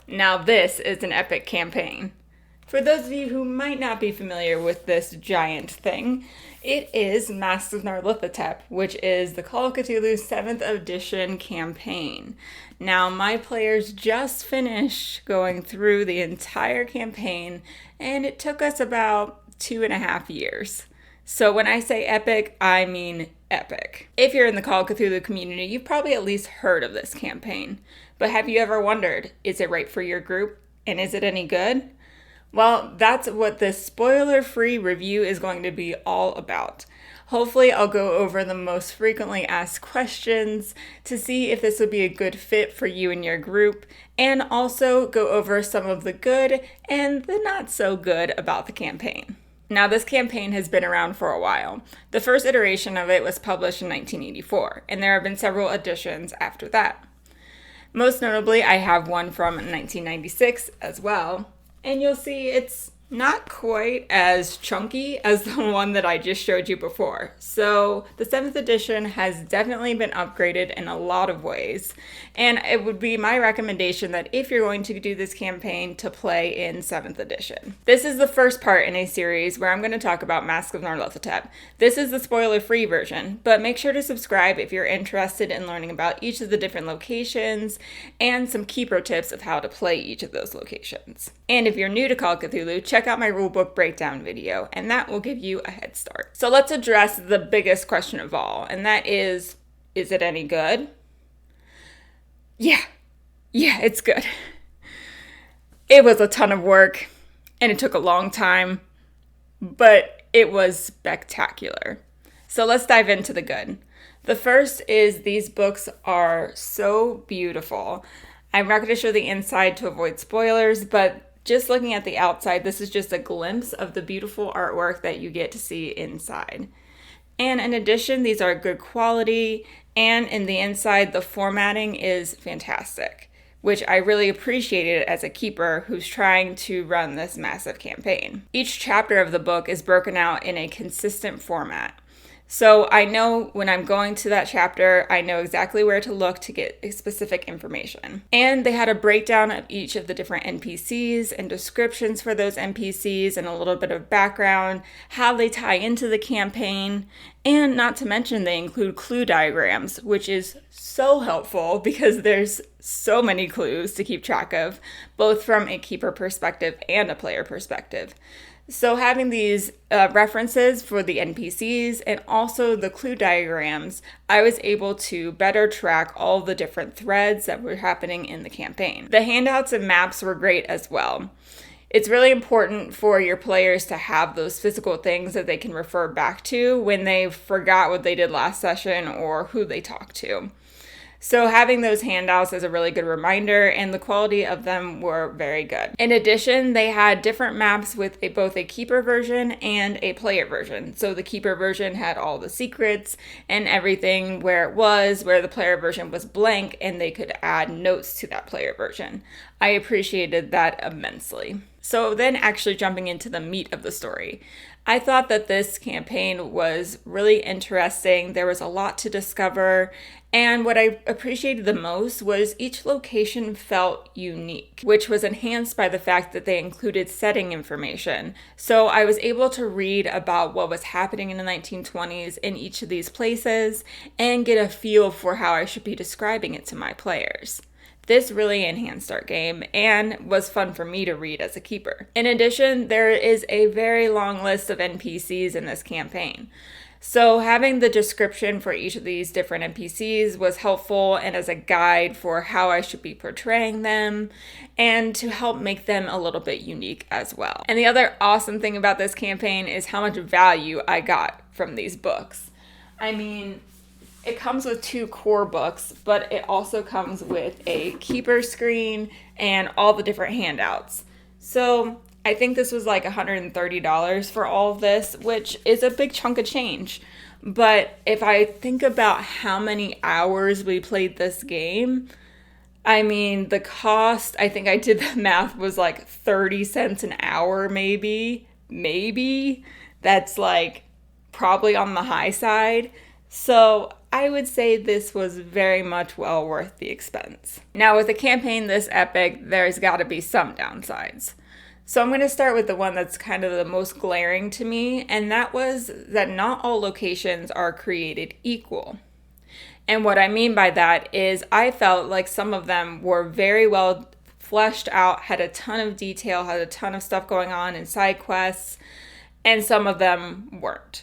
Now this is an epic campaign. For those of you who might not be familiar with this giant thing, it is Masks of Nyarlathotep, which is the Call of Cthulhu 7th edition campaign. Now, my players just finished going through the entire campaign, and it took us about 2.5 years. So when I say epic, I mean epic. If you're in the Call of Cthulhu community, you've probably at least heard of this campaign. But have you ever wondered, is it right for your group? And is it any good? Well, that's what this spoiler-free review is going to be all about. Hopefully, I'll go over the most frequently asked questions to see if this would be a good fit for you and your group, and also go over some of the good and the not so good about the campaign. Now, this campaign has been around for a while. The first iteration of it was published in 1984, and there have been several editions after that. Most notably, I have one from 1996 as well, and you'll see it's not quite as chunky as the one that I just showed you before. So the 7th edition has definitely been upgraded in a lot of ways, and it would be my recommendation that if you're going to do this campaign, to play in 7th edition. This is the first part in a series where I'm going to talk about Masks of Nyarlathotep. This is the spoiler-free version, but make sure to subscribe if you're interested in learning about each of the different locations and some keeper tips of how to play each of those locations. And if you're new to Call of Cthulhu, check out my rulebook breakdown video, and that will give you a head start. So let's address the biggest question of all, and that is it any good? Yeah, it's good. It was a ton of work, and it took a long time, but it was spectacular. So let's dive into the good. The first is these books are so beautiful. I'm not going to show the inside to avoid spoilers, but just looking at the outside, this is just a glimpse of the beautiful artwork that you get to see inside. And in addition, these are good quality, and in the inside, the formatting is fantastic, which I really appreciated as a keeper who's trying to run this massive campaign. Each chapter of the book is broken out in a consistent format. So I know when I'm going to that chapter, I know exactly where to look to get specific information. And they had a breakdown of each of the different NPCs and descriptions for those NPCs and a little bit of background, how they tie into the campaign, and not to mention they include clue diagrams, which is so helpful because there's so many clues to keep track of, both from a keeper perspective and a player perspective. So having these references for the NPCs and also the clue diagrams, I was able to better track all the different threads that were happening in the campaign. The handouts and maps were great as well. It's really important for your players to have those physical things that they can refer back to when they forgot what they did last session or who they talked to. So having those handouts is a really good reminder, and the quality of them were very good. In addition, they had different maps with both a keeper version and a player version. So the keeper version had all the secrets and everything where the player version was blank, and they could add notes to that player version. I appreciated that immensely. So then actually jumping into the meat of the story. I thought that this campaign was really interesting. There was a lot to discover, and what I appreciated the most was each location felt unique, which was enhanced by the fact that they included setting information. So I was able to read about what was happening in the 1920s in each of these places and get a feel for how I should be describing it to my players. This really enhanced our game and was fun for me to read as a keeper. In addition, there is a very long list of NPCs in this campaign. So having the description for each of these different NPCs was helpful and as a guide for how I should be portraying them and to help make them a little bit unique as well. And the other awesome thing about this campaign is how much value I got from these books. I mean, it comes with 2 core books, but it also comes with a keeper screen and all the different handouts. So I think this was like $130 for all of this, which is a big chunk of change. But if I think about how many hours we played this game, I mean, the cost, I think I did the math, was like 30 cents an hour, maybe. That's like probably on the high side. So I would say this was very much well worth the expense. Now, with a campaign this epic, there's got to be some downsides. So I'm going to start with the one that's kind of the most glaring to me, and that was that not all locations are created equal. And what I mean by that is I felt like some of them were very well fleshed out, had a ton of detail, had a ton of stuff going on in side quests, and some of them weren't.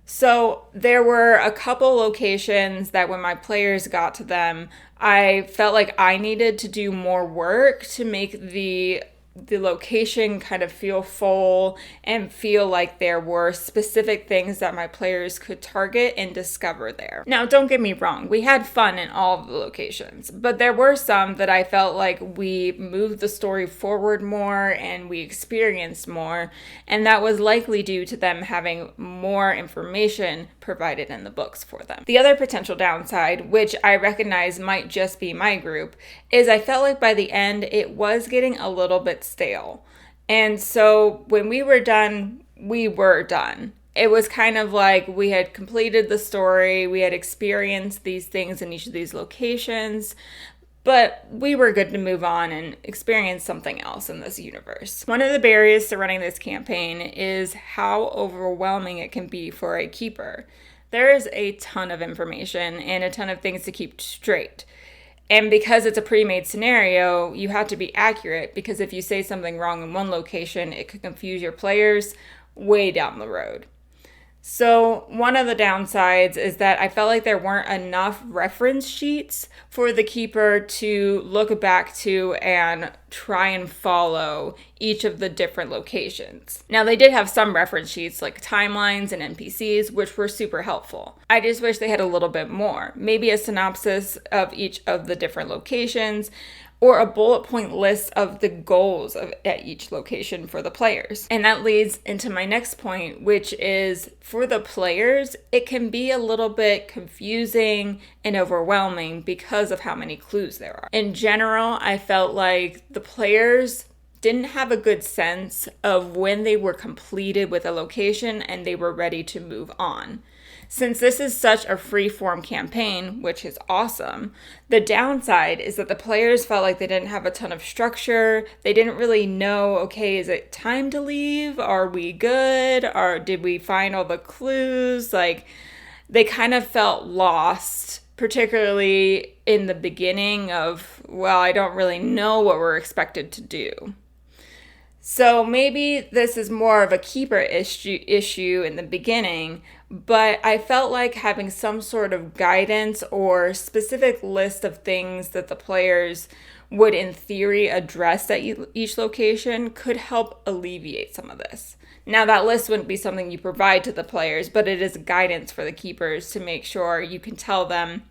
So there were a couple locations that when my players got to them, I felt like I needed to do more work to make the location kind of feel full and feel like there were specific things that my players could target and discover there. Now, don't get me wrong, we had fun in all of the locations, but there were some that I felt like we moved the story forward more and we experienced more, and that was likely due to them having more information provided in the books for them. The other potential downside, which I recognize might just be my group, is I felt like by the end it was getting a little bit stale. And so when we were done, we were done. It was kind of like we had completed the story, we had experienced these things in each of these locations, but we were good to move on and experience something else in this universe. One of the barriers to running this campaign is how overwhelming it can be for a keeper. There is a ton of information and a ton of things to keep straight. And because it's a pre-made scenario, you have to be accurate, because if you say something wrong in one location, it could confuse your players way down the road. So one of the downsides is that I felt like there weren't enough reference sheets for the keeper to look back to and try and follow each of the different locations. Now, they did have some reference sheets like timelines and NPCs, which were super helpful. I just wish they had a little bit more. Maybe a synopsis of each of the different locations, or a bullet point list of the goals at each location for the players. And that leads into my next point, which is for the players, it can be a little bit confusing and overwhelming because of how many clues there are. In general, I felt like the players didn't have a good sense of when they were completed with a location and they were ready to move on. Since this is such a free-form campaign, which is awesome, the downside is that the players felt like they didn't have a ton of structure. They didn't really know, okay, is it time to leave? Are we good? Or did we find all the clues? Like, they kind of felt lost, particularly in the beginning of, well, I don't really know what we're expected to do. So maybe this is more of a keeper issue in the beginning, but I felt like having some sort of guidance or specific list of things that the players would in theory address at each location could help alleviate some of this. Now, that list wouldn't be something you provide to the players, but it is guidance for the keepers to make sure you can tell them,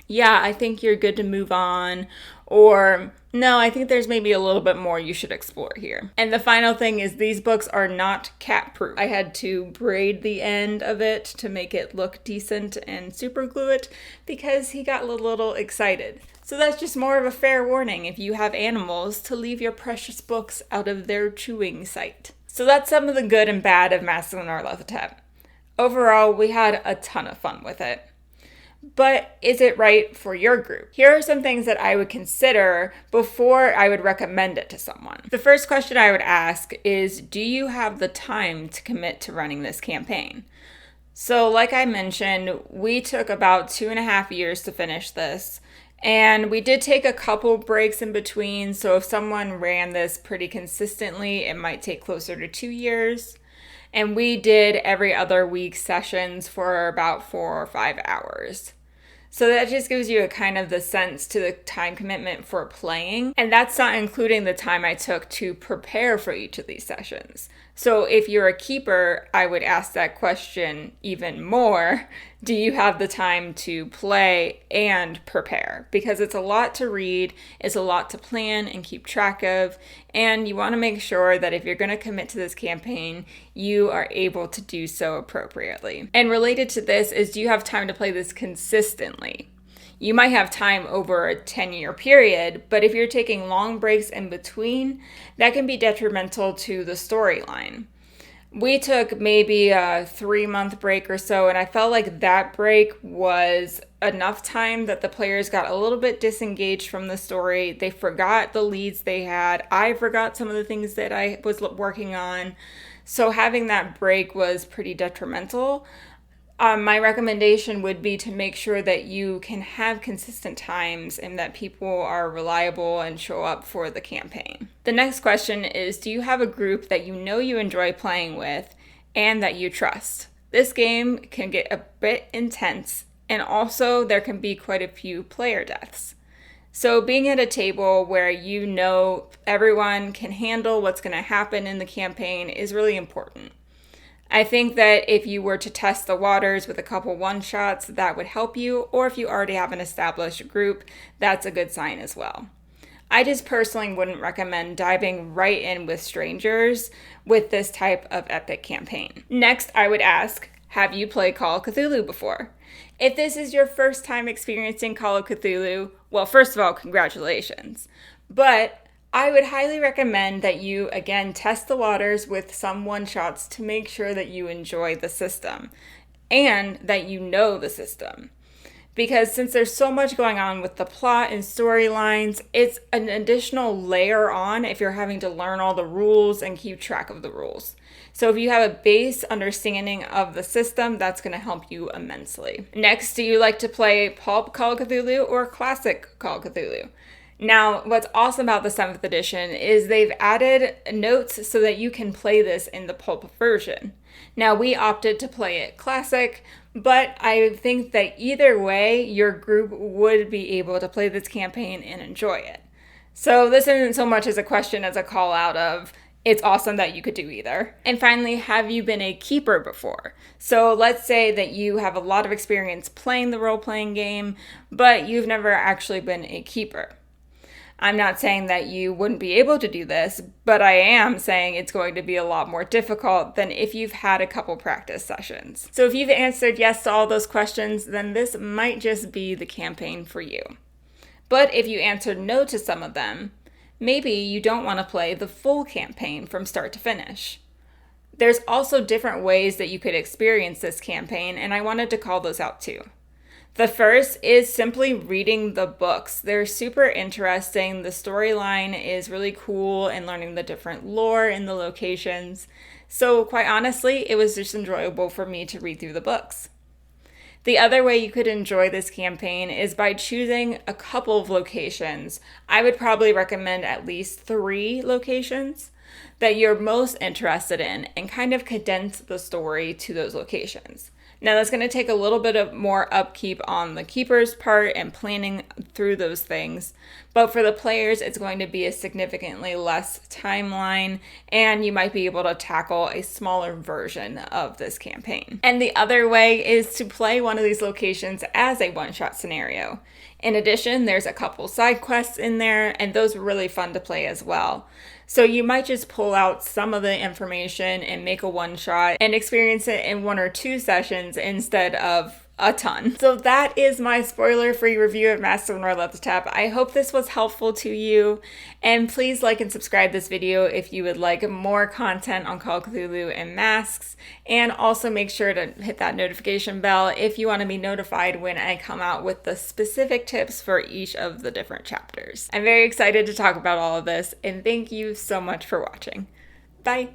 yeah, I think you're good to move on, or no, I think there's maybe a little bit more you should explore here. And the final thing is these books are not cat-proof. I had to braid the end of it to make it look decent and super glue it because he got a little excited. So that's just more of a fair warning if you have animals to leave your precious books out of their chewing sight. So that's some of the good and bad of Masks of Nyarlathotep. Overall, we had a ton of fun with it. But is it right for your group? Here are some things that I would consider before I would recommend it to someone. The first question I would ask is, do you have the time to commit to running this campaign? So like I mentioned, we took about 2.5 years to finish this. And we did take a couple breaks in between. So if someone ran this pretty consistently, it might take closer to 2 years. And we did every other week sessions for about 4 or 5 hours. So that just gives you a kind of the sense to the time commitment for playing. And that's not including the time I took to prepare for each of these sessions. So if you're a keeper, I would ask that question even more. Do you have the time to play and prepare? Because it's a lot to read, it's a lot to plan and keep track of, and you want to make sure that if you're going to commit to this campaign, you are able to do so appropriately. And related to this is, do you have time to play this consistently? You might have time over a 10-year period, but if you're taking long breaks in between, that can be detrimental to the storyline. We took maybe a 3-month break or so, and I felt like that break was enough time that the players got a little bit disengaged from the story. They forgot the leads they had. I forgot some of the things that I was working on. So having that break was pretty detrimental. My recommendation would be to make sure that you can have consistent times and that people are reliable and show up for the campaign. The next question is, do you have a group that you know you enjoy playing with and that you trust? This game can get a bit intense, and also there can be quite a few player deaths. So being at a table where you know everyone can handle what's going to happen in the campaign is really important. I think that if you were to test the waters with a couple one-shots, that would help you, or if you already have an established group, that's a good sign as well. I just personally wouldn't recommend diving right in with strangers with this type of epic campaign. Next, I would ask, have you played Call of Cthulhu before? If this is your first time experiencing Call of Cthulhu, well, first of all, congratulations. But I would highly recommend that you, again, test the waters with some one-shots to make sure that you enjoy the system and that you know the system. Because since there's so much going on with the plot and storylines, it's an additional layer on if you're having to learn all the rules and keep track of the rules. So if you have a base understanding of the system, that's going to help you immensely. Next, do you like to play Pulp Call of Cthulhu or Classic Call of Cthulhu? Now, what's awesome about the 7th edition is they've added notes so that you can play this in the pulp version. Now, we opted to play it classic, but I think that either way, your group would be able to play this campaign and enjoy it. So this isn't so much as a question as a call out of, it's awesome that you could do either. And finally, have you been a keeper before? So let's say that you have a lot of experience playing the role-playing game, but you've never actually been a keeper. I'm not saying that you wouldn't be able to do this, but I am saying it's going to be a lot more difficult than if you've had a couple practice sessions. So if you've answered yes to all those questions, then this might just be the campaign for you. But if you answered no to some of them, maybe you don't want to play the full campaign from start to finish. There's also different ways that you could experience this campaign, and I wanted to call those out too. The first is simply reading the books. They're super interesting. The storyline is really cool and learning the different lore in the locations. So quite honestly, it was just enjoyable for me to read through the books. The other way you could enjoy this campaign is by choosing a couple of locations. I would probably recommend at least 3 locations that you're most interested in and kind of condense the story to those locations. Now that's going to take a little bit of more upkeep on the keeper's part and planning through those things, but for the players it's going to be a significantly less timeline and you might be able to tackle a smaller version of this campaign. And the other way is to play one of these locations as a one-shot scenario. In addition, there's a couple side quests in there and those are really fun to play as well. So you might just pull out some of the information and make a one-shot and experience it in 1 or 2 sessions instead of a ton. So that is my spoiler-free review of Masks of Nyarlathotep. I hope this was helpful to you, and please like and subscribe this video if you would like more content on Call of Cthulhu and Masks, and also make sure to hit that notification bell if you want to be notified when I come out with the specific tips for each of the different chapters. I'm very excited to talk about all of this, and thank you so much for watching. Bye!